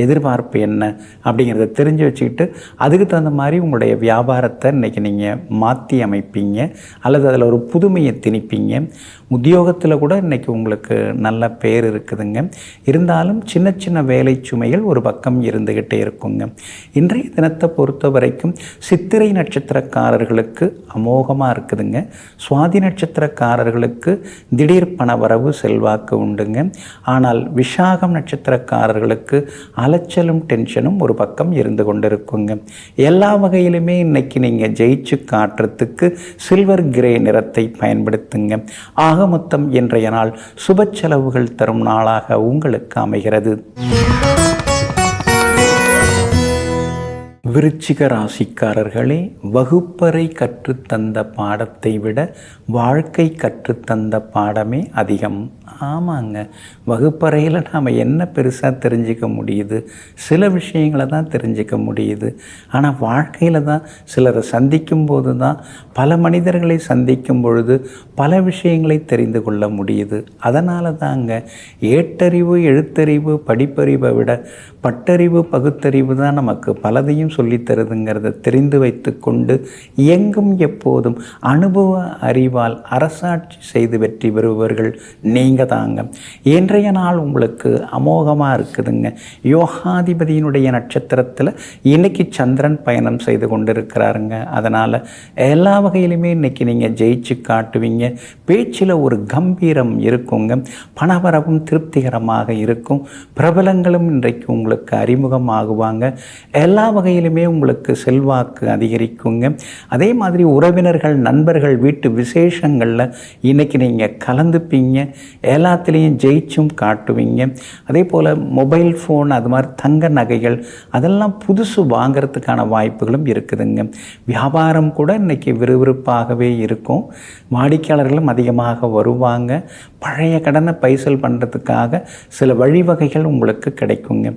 எதிர்பார்ப்பு என்ன அப்படிங்கிறத தெரிஞ்சு வச்சுக்கிட்டு அதுக்கு தகுந்த மாதிரி உங்களுடைய வியாபாரத்தை இன்றைக்கி நீங்கள் மாற்றி அமைப்பீங்க அல்லது அதில் ஒரு புதுமையை திணிப்பீங்க. உத்தியோகத்தில் கூட இன்றைக்கி உங்களுக்கு நல்ல பேர் இருக்குதுங்க. இருந்தாலும் சின்ன சின்ன வேலை சுமைகள் ஒரு பக்கம் இருந்துக்கிட்டே இருக்குங்க. இன்றைய தினத்தை பொறுத்த வரைக்கும் சித்திரை நட்சத்திரக்காரர்களுக்கு அமோகமாக இருக்குதுங்க. சுவாதி நட்சத்திரக்காரர்களுக்கு திடீர் பணவரவு செல்வாக்கு உண்டுங்க. ஆனால் விசாகம் நட்சத்திரக்காரர்களுக்கு அலைச்சலும் டென்ஷனும் ஒரு பக்கம் இருந்து கொண்டிருக்குங்க. எல்லா வகையிலுமே இன்னைக்கு நீங்கள் ஜெயிச்சு காட்டுறதுக்கு சில்வர் கிரே நிறத்தை பயன்படுத்துங்க. ஆக மொத்தம் இன்றைய நாள் சுப செலவுகள் தரும் நாளாக உங்களுக்கு அமைகிறது. விருச்சிக ராசிக்காரர்களே, வகுப்பறை கற்றுத்தந்த பாடத்தை விட வாழ்க்கை கற்றுத்தந்த பாடமே அதிகம். ஆமாங்க, வகுப்பறையில் நாம் என்ன பெருசாக தெரிஞ்சிக்க முடியுது? சில விஷயங்களை தான் தெரிஞ்சிக்க முடியுது. ஆனால் வாழ்க்கையில் தான் சிலரை சந்திக்கும் போது தான், பல மனிதர்களை சந்திக்கும் பொழுது பல விஷயங்களை தெரிந்து கொள்ள முடியுது. அதனால தாங்க ஏட்டறிவு, எழுத்தறிவு, படிப்பறிவை விட பட்டறிவு, பகுத்தறிவு தான் நமக்கு பலதையும் சொல்லித்தருதுங்கிறத தெரிந்து வைத்து கொண்டு எங்கும் எப்போதும் அனுபவ அறிவால் அரசாட்சி செய்து வெற்றி பெறுபவர்கள் நீங்கள் தாங்க. இன்றைய நாள் உங்களுக்கு அமோகமாக இருக்குதுங்க. யோகாதிபதியினுடைய நட்சத்திரத்தில் இன்னைக்கு சந்திரன் பயணம் செய்து கொண்டிருக்கிறாருங்க. அதனால் எல்லா வகையிலுமே இன்னைக்கு நீங்கள் ஜெயிச்சு காட்டுவீங்க. பேச்சில் ஒரு கம்பீரம் இருக்குங்க. பணவரவும் திருப்திகரமாக இருக்கும். பிரபலங்களும் இன்றைக்கு உங்களுக்கு அறிமுகமாகுவாங்க. எல்லா வகையிலுமே உங்களுக்கு செல்வாக்கு அதிகரிக்குங்க. அதே மாதிரி உறவினர்கள், நண்பர்கள் வீட்டு விசேஷங்களில் இன்னைக்கு நீங்கள் கலந்துப்பீங்க. எல்லாத்துலேயும் ஜெயிச்சும் காட்டுவீங்க. அதே போல் மொபைல் ஃபோன், அது மாதிரி தங்க நகைகள் அதெல்லாம் புதுசு வாங்கிறதுக்கான வாய்ப்புகளும் இருக்குதுங்க. வியாபாரம் கூட இன்றைக்கி விறுவிறுப்பாகவே இருக்கும். வாடிக்கையாளர்களும் அதிகமாக வருவாங்க. பழைய கடனை பைசல் பண்ணுறதுக்காக சில வழிவகைகள் உங்களுக்கு கிடைக்குங்க.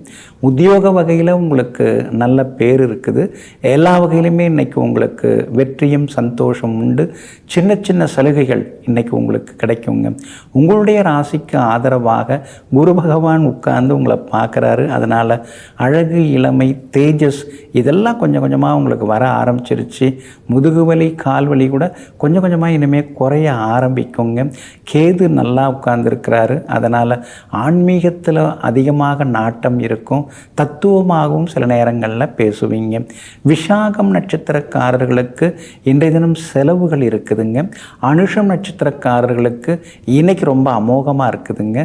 உத்தியோக வகையில் உங்களுக்கு நல்ல பேர் இருக்குது. எல்லா வகையிலுமே இன்றைக்கி உங்களுக்கு வெற்றியும் சந்தோஷம் உண்டு. சின்ன சின்ன சலுகைகள் இன்றைக்கி உங்களுக்கு கிடைக்குங்க. உங்களுடைய ராசிக்கு ஆதரவாக குரு பகவான் உட்கார்ந்து உங்களை பார்க்குறாரு. அதனால் அழகு, இளமை, தேஜஸ் இதெல்லாம் கொஞ்சம் கொஞ்சமாக உங்களுக்கு வர ஆரம்பிச்சிருச்சு. முதுகுவலி, கால்வலி கூட கொஞ்சம் கொஞ்சமாக இனிமேல் குறைய ஆரம்பிக்குங்க. கேது நல்லா உட்கார்ந்துருக்கிறாரு. அதனால் ஆன்மீகத்தில் அதிகமாக நாட்டம் இருக்கும். தத்துவமாகவும் சில நேரங்களில் பேசுவீங்க. விசாகம் நட்சத்திரக்காரர்களுக்கு இன்றைய தினம் செலவுகள் இருக்குதுங்க. அனுஷம் நட்சத்திரக்காரர்களுக்கு இன்னைக்கு ரொம்ப அமோகமாக இருக்குதுங்க.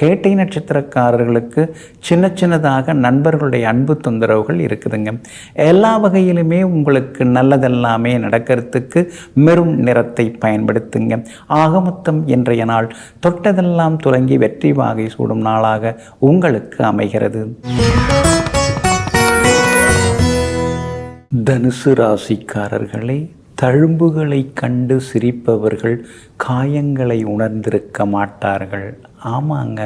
கேட்டை நட்சத்திரக்காரர்களுக்கு சின்ன சின்னதாக நண்பர்களுடைய அன்பு தொந்தரவுகள் இருக்குதுங்க. எல்லா வகையிலுமே உங்களுக்கு நல்லதெல்லாமே நடக்கிறதுக்கு மெரூன் நிறத்தை பயன்படுத்துங்க. ஆக மொத்தம் இன்றைய நாள் தொட்டதெல்லாம் துலங்கி வெற்றி வாகை சூடும் நாளாக உங்களுக்கு அமைகிறது. தனுசு ராசிக்காரர்களே, தழும்புகளை கண்டு சிரிப்பவர்கள் காயங்களை உணர்ந்திருக்க மாட்டார்கள். ஆமாங்க,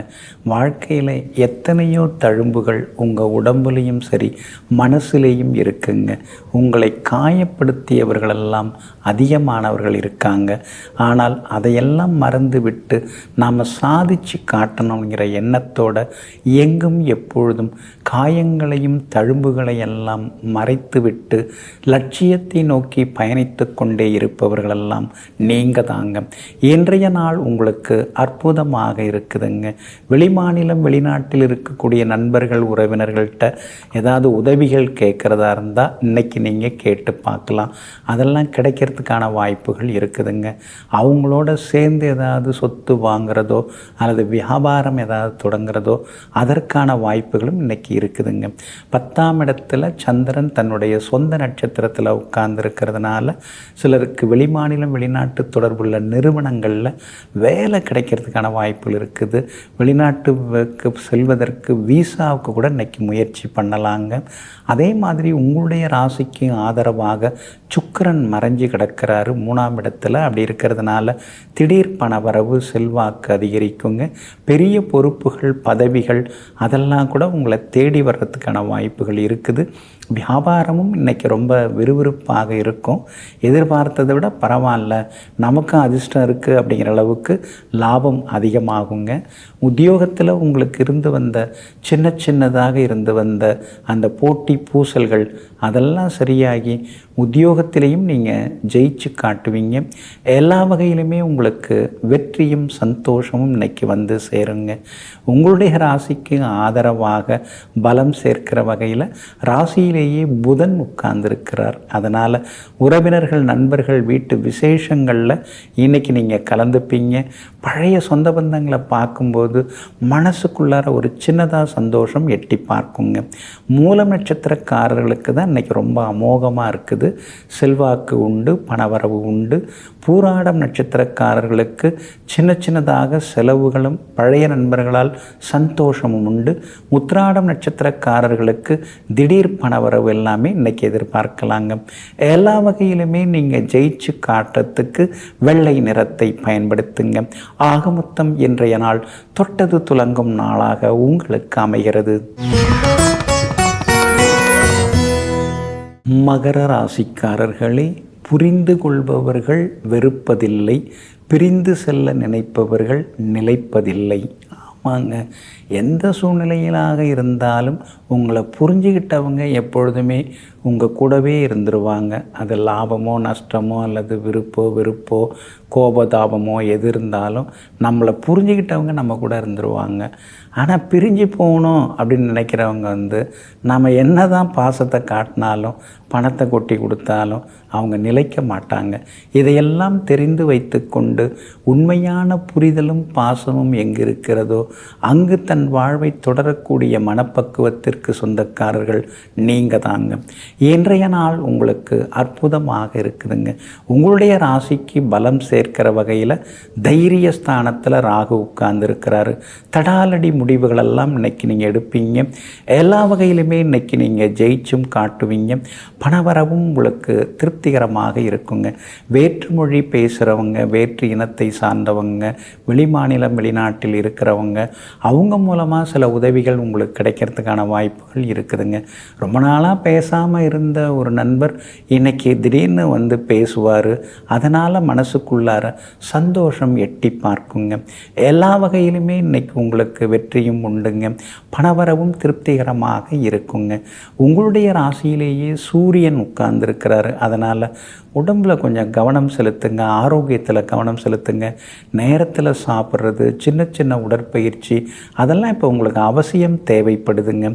வாழ்க்கையில் எத்தனையோ தழும்புகள் உங்கள் உடம்புலையும் சரி மனசுலேயும் இருக்குங்க. உங்களை காயப்படுத்தியவர்களெல்லாம் அதிகமானவர்கள் இருக்காங்க. ஆனால் அதையெல்லாம் மறந்து விட்டு நாம் சாதிச்சு காட்டணுங்கிற எண்ணத்தோட எங்கும் எப்பொழுதும் காயங்களையும் தழும்புகளையெல்லாம் மறைத்து விட்டு லட்சியத்தை நோக்கி பயணித்து கொண்டே இருப்பவர்களெல்லாம் நீங்கள் தாங்க. இன்றைய நாள் உங்களுக்கு அற்புதமாக இருக்கு. இருக்குதுங்க. வெளிமாநிலம் வெளிநாட்டில் இருக்கக்கூடிய நண்பர்கள் உறவினர்கள்ட்ட ஏதாவது உதவிகள் கேட்குறதா இருந்தால் இன்றைக்கி நீங்கள் கேட்டு பார்க்கலாம். அதெல்லாம் கிடைக்கிறதுக்கான வாய்ப்புகள் இருக்குதுங்க. அவங்களோட சேர்ந்து ஏதாவது சொத்து வாங்கிறதோ அல்லது வியாபாரம் ஏதாவது தொடங்குறதோ அதற்கான வாய்ப்புகளும் இன்றைக்கி இருக்குதுங்க. 10ஆம் இடத்துல சந்திரன் தன்னுடைய சொந்த நட்சத்திரத்தில் உட்கார்ந்துருக்கிறதுனால சிலருக்கு வெளிமாநிலம் வெளிநாட்டு தொடர்புள்ள நிறுவனங்களில் வேலை கிடைக்கிறதுக்கான வாய்ப்புகள் இருக்குது. வெளிநாட்டுக்கு செல்வதற்கு வீசாவுக்கு கூட இன்றைக்கி முயற்சி பண்ணலாங்க. அதே மாதிரி உங்களுடைய ராசிக்கு ஆதரவாக சுக்கிரன் மறைஞ்சு கிடக்கிறாரு 3ஆம் இடத்துல. அப்படி இருக்கிறதுனால திடீர் பணவரவு, செல்வாக்கு அதிகரிக்குங்க. பெரிய பொறுப்புகள், பதவிகள் அதெல்லாம் கூட உங்களை தேடி வர்றதுக்கான வாய்ப்புகள் இருக்குது. வியாபாரமும் இன்றைக்கி ரொம்ப விறுவிறுப்பாக இருக்கும். எதிர்பார்த்ததை விட பரவாயில்ல, நமக்கும் அதிர்ஷ்டம் இருக்குது அப்படிங்கிற அளவுக்கு லாபம் அதிகமாகுங்க. உத்தியோகத்தில் உங்களுக்கு இருந்து வந்த சின்னதாக இருந்து வந்த அந்த போட்டி பூசல்கள் அதெல்லாம் சரியாகி உத்தியோகத்திலையும் நீங்கள் ஜெயிச்சு காட்டுவீங்க. எல்லா வகையிலுமே உங்களுக்கு வெற்றியும் சந்தோஷமும் இன்றைக்கி வந்து சேருங்க. உங்களுடைய ராசிக்கு ஆதரவாக பலம் சேர்க்கிற வகையில் ராசியிலேயே புதன் உட்கார்ந்துருக்கிறார். அதனால் உறவினர்கள், நண்பர்கள் வீட்டு விசேஷங்களில் இன்றைக்கி நீங்கள் கலந்துப்பீங்க. பழைய சொந்த பந்தங்களை பார்க்கும்போது மனசுக்குள்ளார ஒரு சின்னதாக சந்தோஷம் எட்டி பார்க்குங்க. மூலம் நட்சத்திரக்காரர்களுக்கு தான் இன்றைக்கி ரொம்ப அமோகமாக இருக்குது. செல்வாக்கு உண்டு, பணவரவு உண்டு. பூராடம் நட்சத்திரக்காரர்களுக்கு சின்னதாக செலவுகளும் பழைய நண்பர்களால் சந்தோஷமும் உண்டு. உத்திராடம் நட்சத்திரக்காரர்களுக்கு திடீர் பணவரவு எல்லாமே இன்றைக்கி எதிர்பார்க்கலாங்க. எல்லா வகையிலுமே நீங்கள் ஜெயிச்சு காட்டுறதுக்கு வெள்ளை நிறத்தை பயன்படுத்துங்க. ஆகமொத்தம் இன்றைய நாள் தொட்டது துலங்கும் நாளாக உங்களுக்கு அமைகிறது. மகர ராசிக்காரர்களே, புரிந்து கொள்பவர்கள் வெறுப்பதில்லை, பிரிந்து செல்ல நினைப்பவர்கள் நிலைப்பதில்லை. ஆமாங்க, எந்த சூழ்நிலையிலாக இருந்தாலும் உங்களை புரிஞ்சுக்கிட்டவங்க எப்பொழுதுமே உங்கள் கூடவே இருந்துருவாங்க. அது லாபமோ நஷ்டமோ அல்லது வெறுப்போ கோபதாபமோ எது இருந்தாலும் நம்மளை புரிஞ்சுக்கிட்டவங்க நம்ம கூட இருந்துருவாங்க. ஆனால் பிரிஞ்சு போகணும் அப்படின்னு நினைக்கிறவங்க நம்ம என்ன தான் பாசத்தை காட்டினாலும் பணத்தை கொட்டி கொடுத்தாலும் அவங்க நிலைக்க மாட்டாங்க. இதையெல்லாம் தெரிந்து வைத்து கொண்டு உண்மையான புரிதலும் பாசமும் எங்கு இருக்கிறதோ அங்கு தன் வாழ்வை தொடரக்கூடிய மனப்பக்குவத்திற்கு சொந்தக்காரர்கள் நீங்கள் தாங்க. இன்றைய நாள் உங்களுக்கு அற்புதமாக இருக்குதுங்க. உங்களுடைய ராசிக்கு பலம் சேர்க்கிற வகையில் தைரிய ஸ்தானத்தில் ராகு உட்கார்ந்துருக்கிறாரு. தடாலடி முடிவுகளெல்லாம் இன்னைக்கு நீங்கள் எடுப்பீங்க. எல்லா வகையிலுமே இன்னைக்கு நீங்கள் ஜெயிச்சும் காட்டுவீங்க. பணவரவும் உங்களுக்கு திருப்திகரமாக இருக்குங்க. வேற்றுமொழி பேசுகிறவங்க, வேற்று இனத்தை சார்ந்தவங்க, வெளிமாநிலம் வெளிநாட்டில் இருக்கிறவங்க, அவங்க மூலமாக சில உதவிகள் உங்களுக்கு கிடைக்கிறதுக்கான வாய்ப்புகள் இருக்குதுங்க. ரொம்ப நாளாக பேசாமல் இருந்த ஒரு நண்பர் இன்னைக்கு திடீர்னு பேசுவார். அதனால் மனசுக்குள்ளார சந்தோஷம் எட்டி பார்க்குங்க. எல்லா வகையிலுமே இன்னைக்கு உங்களுக்கு வெற்றியும் உண்டுங்க. பணவரவும் திருப்திகரமாக இருக்குங்க. உங்களுடைய ராசியிலேயே சூரியன் உட்கார்ந்துருக்கிறாரு. அதனால் உடம்பில் கொஞ்சம் கவனம் செலுத்துங்க, ஆரோக்கியத்தில் கவனம் செலுத்துங்க. நேரத்தில் சாப்பிட்றது, சின்ன உடற்பயிற்சி அதெல்லாம் இப்போ உங்களுக்கு அவசியம் தேவைப்படுதுங்க.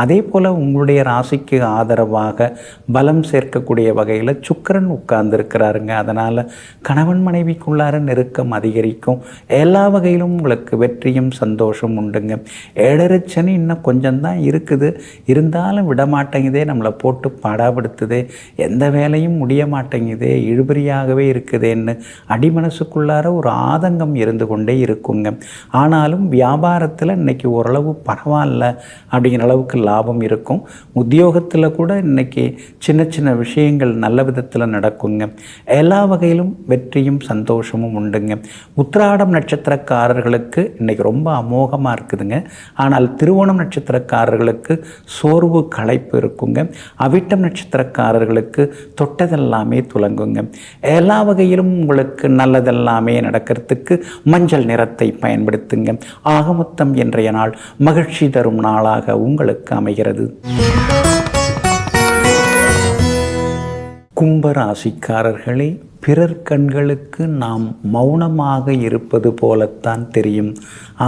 அதே போல் உங்களுடைய ராசிக்கு ஆதரவாக பலம் சேர்க்கக்கூடிய வகையில் சுக்கிரன் உட்கார்ந்துருக்கிறாருங்க. அதனால் கணவன் மனைவிக்குள்ளார நெருக்கம் அதிகரிக்கும். எல்லா வகையிலும் உங்களுக்கு வெற்றியும் சந்தோஷம் உண்டுங்க. ஏழரைச்சனி இன்னும் கொஞ்சம் தான் இருக்குது, இருந்தாலும் விடமாட்டேங்குதே, நம்மளை போட்டு பாடாப்படுத்துதே, எந்த வேலையும் முடிய மாட்டேங்குதே, இழுபறியாகவே இருக்குதேன்னு அடிமனசுக்குள்ளார ஒரு ஆதங்கம் இருந்து கொண்டே இருக்குங்க. ஆனாலும் வியாபாரத்தில் இன்னைக்கு ஓரளவு பரவாயில்ல அப்படிங்கிற அளவுக்கு லாபம் இருக்கும். உத்தியோகத்தில் கூட இன்னைக்கு சின்ன விஷயங்கள் நல்ல விதத்தில் நடக்குங்க. எல்லா வகையிலும் வெற்றியும் சந்தோஷமும் உண்டுங்க. உத்திராடம் நட்சத்திரக்காரர்களுக்கு இன்னைக்கு ரொம்ப அமோகமாக இருக்குதுங்க. ஆனால் திருவோணம் நட்சத்திரக்காரர்களுக்கு சோர்வு களைப்பு இருக்குங்க. அவிட்டம் நட்சத்திரக்காரர்களுக்கு தொட்டதெல்லாமே துலங்குங்க. எல்லா வகையிலும் உங்களுக்கு நல்லதெல்லாமே நடக்கிறதுக்கு மஞ்சள் நிறத்தை பயன்படுத்துங்க. ஆகமொத்தம் இன்றைய நாள் மகிழ்ச்சி தரும் நாளாக உங்களுக்கு அமைகிறது. கும்பராசிக்காரர்களே, பிறர் கண்களுக்கு நாம் மௌனமாக இருப்பது போலத்தான் தெரியும்.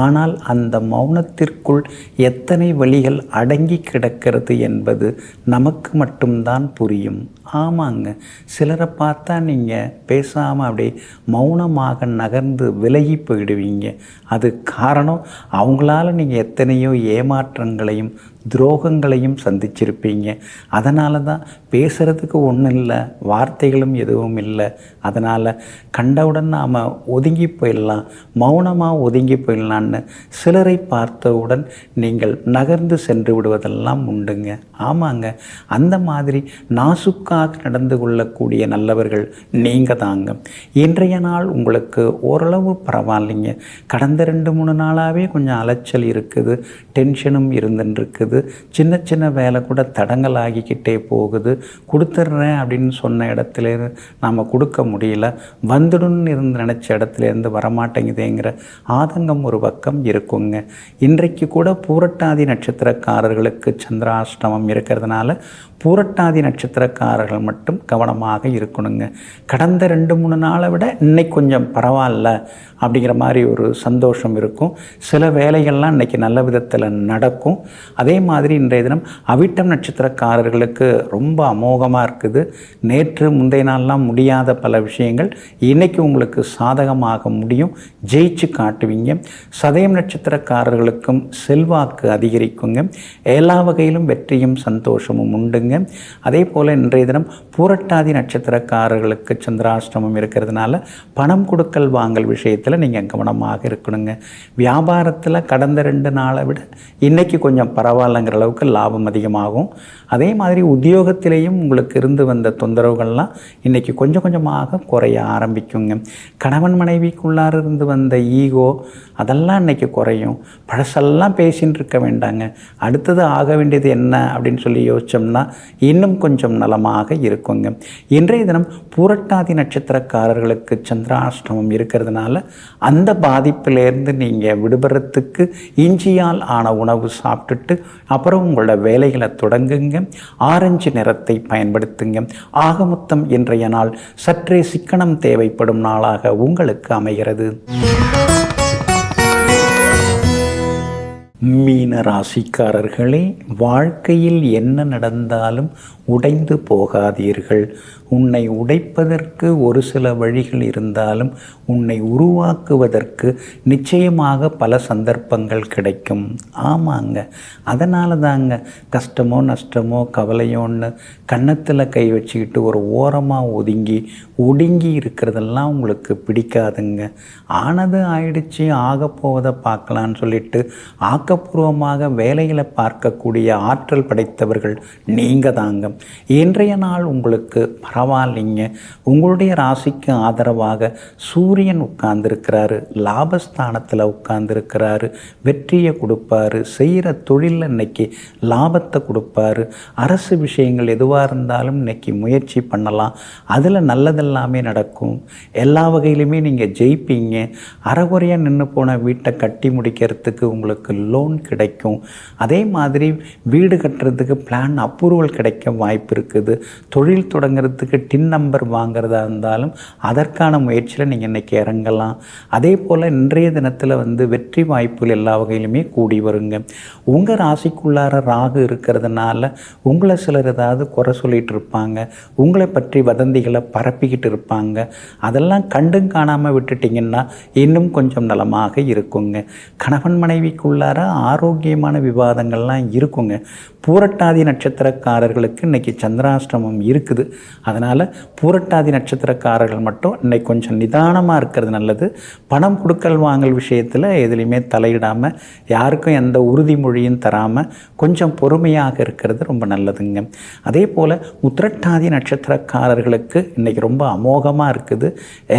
ஆனால் அந்த மௌனத்திற்குள் எத்தனை வழிகள் அடங்கி கிடக்கிறது என்பது நமக்கு மட்டும்தான் புரியும். ஆமாங்க, சிலரை பார்த்தா நீங்கள் பேசாமல் அப்படியே மௌனமாக நகர்ந்து விலகி போயிடுவீங்க. அது காரணம், அவங்களால நீங்கள் எத்தனையோ ஏமாற்றங்களையும் துரோகங்களையும் சந்திச்சிருப்பீங்க. அதனால தான் பேசுகிறதுக்கு ஒன்றும் இல்லை, வார்த்தைகளும் எதுவும் இல்லை. அதனால் கண்டவுடன் நாம் ஒதுங்கி போயிடலாம், மௌனமாக ஒதுங்கி போயிடலான்னு சிலரை பார்த்தவுடன் நீங்கள் நகர்ந்து சென்று விடுவதெல்லாம் உண்டுங்க. ஆமாங்க, அந்த மாதிரி நாசுக்காக நடந்து கொள்ளக்கூடிய நல்லவர்கள் நீங்கள் தாங்க. இன்றைய நாள் உங்களுக்கு ஓரளவு பரவாயில்லைங்க. கடந்த 2-3 நாளாகவே கொஞ்சம் அலைச்சல் இருக்குது, டென்ஷனும் இருந்துருக்கு. சின்ன சின்ன வேலை கூட தடங்கள் ஆகிக்கிட்டே போகுது. கொடுத்துட்றேன் அப்படின்னு சொன்ன இடத்துல நாம் கொடுக்க முடியல, வந்துடுன்னு இருந்து நினச்ச இடத்துலேருந்து வரமாட்டேங்குதேங்கிற ஆதங்கம் ஒரு பக்கம் இருக்குங்க. இன்றைக்கு கூட பூரட்டாதி நட்சத்திரக்காரர்களுக்கு சந்திராஷ்டமம் இருக்கிறதுனால பூரட்டாதி நட்சத்திரக்காரர்கள் மட்டும் கவனமாக இருக்கணுங்க. கடந்த 2-3 நாளை விட இன்னைக்கு கொஞ்சம் பரவாயில்ல அப்படிங்கிற மாதிரி ஒரு சந்தோஷம் இருக்கும். சில வேலைகள்லாம் இன்றைக்கி நல்ல விதத்தில் நடக்கும். அதே மாதிரி இன்றைய தினம் அவிட்டம் நட்சத்திரக்காரர்களுக்கு ரொம்ப அமோகமாக இருக்குது. நேற்று முந்தைய நாள்லாம் முடியாத பல விஷயங்கள் இன்றைக்கி உங்களுக்கு சாதகமாக முடியும், ஜெயிச்சு காட்டுவீங்க. சதயம் நட்சத்திரக்காரர்களுக்கும் செல்வாக்கு அதிகரிக்குங்க. எல்லா வகையிலும் வெற்றியும் சந்தோஷமும் உண்டுங்க. அதே போல் இன்றைய தினம் பூரட்டாதி நட்சத்திரக்காரர்களுக்கு சந்திராஷ்டமம் இருக்கிறதுனால பணம் கொடுக்கல் வாங்கல் விஷயத்தில் நீங்கள் கவனமாக இருக்கணுங்க. வியாபாரத்தில் கடந்த 2 நாளை விட இன்றைக்கி கொஞ்சம் பரவாயில்லைங்கிற அளவுக்கு லாபம் அதிகமாகும். அதே மாதிரி உத்தியோகத்திலேயும் உங்களுக்கு இருந்து வந்த தொந்தரவுகள்லாம் இன்றைக்கி கொஞ்சம் கொஞ்சமாக குறைய ஆரம்பிக்குங்க. கணவன் மனைவிக்குள்ளார இருந்து வந்த ஈகோ அதெல்லாம் இன்றைக்கி குறையும். பழசெல்லாம் பேசின்னு இருக்க வேண்டாங்க, அடுத்தது ஆக வேண்டியது என்ன அப்படின்னு சொல்லி யோசித்தோம்னா இன்னும் கொஞ்சம் நலமாக இருக்குங்க. இன்றைய தினம் பூரட்டாதி நட்சத்திரக்காரர்களுக்கு சந்திராஷ்டமம் இருக்கிறதுனால அந்த பாதிப்பிலேருந்து நீங்கள் விடுபடுறதுக்கு இஞ்சியால் ஆன உணவு சாப்பிட்டுட்டு அப்புறம் உங்களோட வேலைகளை தொடங்குங்க. ஆரஞ்சு நிறத்தை பயன்படுத்துங்க. ஆக மொத்தம் இன்றைய நாள் சற்றே சிக்கனம் தேவைப்படும் நாளாக உங்களுக்கு அமைகிறது. மீன ராசிக்காரர்களே, வாழ்க்கையில் என்ன நடந்தாலும் உடைந்து போகாதீர்கள். உன்னை உடைப்பதற்கு ஒரு சில வழிகள் இருந்தாலும் உன்னை உருவாக்குவதற்கு நிச்சயமாக பல சந்தர்ப்பங்கள் கிடைக்கும். ஆமாங்க, அதனால தாங்க கஷ்டமோ நஷ்டமோ கவலையோன்னு கன்னத்தில் கை வச்சுக்கிட்டு ஒரு ஓரமாக ஒடுங்கி இருக்கிறதெல்லாம் உங்களுக்கு பிடிக்காதுங்க. ஆனது ஆயிடுச்சு, ஆக போவதை பார்க்கலான்னு சொல்லிட்டு ஆக்கப்பூர்வமாக வேலைகளை பார்க்கக்கூடிய ஆற்றல் படைத்தவர்கள் நீங்கள் தாங்க. இன்றைய நாள் உங்களுக்கு பரவாயில்லைங்க. உங்களுடைய ராசிக்கு ஆதரவாக சூரியன் உட்கார்ந்துருக்கிறாரு, லாபஸ்தானத்தில் உட்கார்ந்துருக்கிறாரு, வெற்றியை கொடுப்பாரு. செய்கிற தொழிலில் இன்னைக்கு லாபத்தை கொடுப்பாரு. அரசு விஷயங்கள் எதுவாக இருந்தாலும் இன்னைக்கு முயற்சி பண்ணலாம், அதில் நல்லதெல்லாமே நடக்கும். எல்லா வகையிலுமே நீங்கள் ஜெயிப்பீங்க. அறகுறையாக நின்று போன வீட்டை கட்டி முடிக்கிறதுக்கு உங்களுக்கு லோன் கிடைக்கும். அதே மாதிரி வீடு கட்டுறதுக்கு பிளான் அப்ரூவல் கிடைக்க வாய்ப்பு இருக்குது. தொழில் தொடங்கிறதுக்கு டின் நம்பர் வாங்கிறதா இருந்தாலும் அதற்கான முயற்சியில் நீங்கள் இன்றைக்கி இறங்கலாம். அதே போல் இன்றைய தினத்தில் வெற்றி வாய்ப்புகள் எல்லா வகையிலுமே கூடி வருங்க. உங்கள் ராசிக்குள்ளார ராகு இருக்கிறதுனால உங்களை சிலர் ஏதாவது குறை சொல்லிகிட்டு இருப்பாங்க, உங்களை பற்றி வதந்திகளை பரப்பிக்கிட்டு இருப்பாங்க. அதெல்லாம் கண்டும் காணாமல் விட்டுட்டிங்கன்னா இன்னும் கொஞ்சம் நலமாக இருக்குங்க. கணவன் மனைவிக்குள்ளார ஆரோக்கியமான விவாதங்கள்லாம் இருக்குங்க. பூரட்டாதி நட்சத்திரக்காரர்களுக்கு இன்றைக்கி சந்திராஷ்டமம் இருக்குது. அதனால் பூரட்டாதி நட்சத்திரக்காரர்கள் மட்டும் இன்றைக்கி கொஞ்சம் நிதானமாக இருக்கிறது நல்லது. பணம் கொடுக்கல் வாங்கல் விஷயத்தில் எதுலேயுமே தலையிடாமல் யாருக்கும் எந்த உறுதிமொழியும் தராமல் கொஞ்சம் பொறுமையாக இருக்கிறது ரொம்ப நல்லதுங்க. அதே போல் உத்திரட்டாதி நட்சத்திரக்காரர்களுக்கு இன்றைக்கி ரொம்ப அமோகமாக இருக்குது.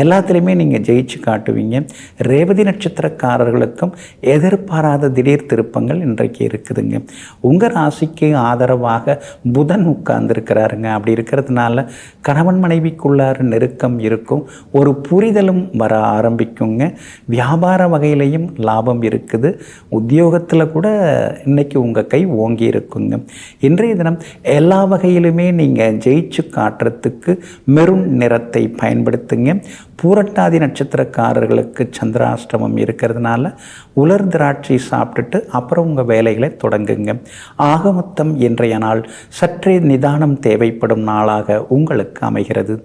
எல்லாத்துலேயுமே நீங்கள் ஜெயிச்சு காட்டுவீங்க. ரேவதி நட்சத்திரக்காரர்களுக்கும் எதிர்பாராத திடீர் திருப்பங்கள் இன்றைக்கு இருக்குதுங்க. உங்கள் ராசிக்கு ஆதரவாக புதன் உட்கார்ந்துருக்கிறாருங்க. அப்படி இருக்கிறதுனால கணவன் மனைவிக்குள்ளார நெருக்கம் இருக்கும், ஒரு புரிதலும் வர ஆரம்பிக்குங்க. வியாபார வகையிலையும் லாபம் இருக்குது, உத்தியோகத்தில் கூட இன்னைக்கு உங்கள் கை ஓங்கி இருக்குங்க. இன்றைய தினம் எல்லா வகையிலுமே நீங்கள் ஜெயிச்சு காட்டுறதுக்கு மெரூன் நிறத்தை பயன்படுத்துங்க. பூரட்டாதி நட்சத்திரக்காரர்களுக்கு சந்திராஷ்டமம் இருக்கிறதுனால உலர் திராட்சை சாப்பிட்டுட்டு அப்புறம் உங்கள் வேலைகளை தொடங்குங்க. ஆக மொத்தம் இன்றைய நாள் சற்றே நிதானம் தேவைப்படும் நாளாக உங்களுக்கு அமைகிறது.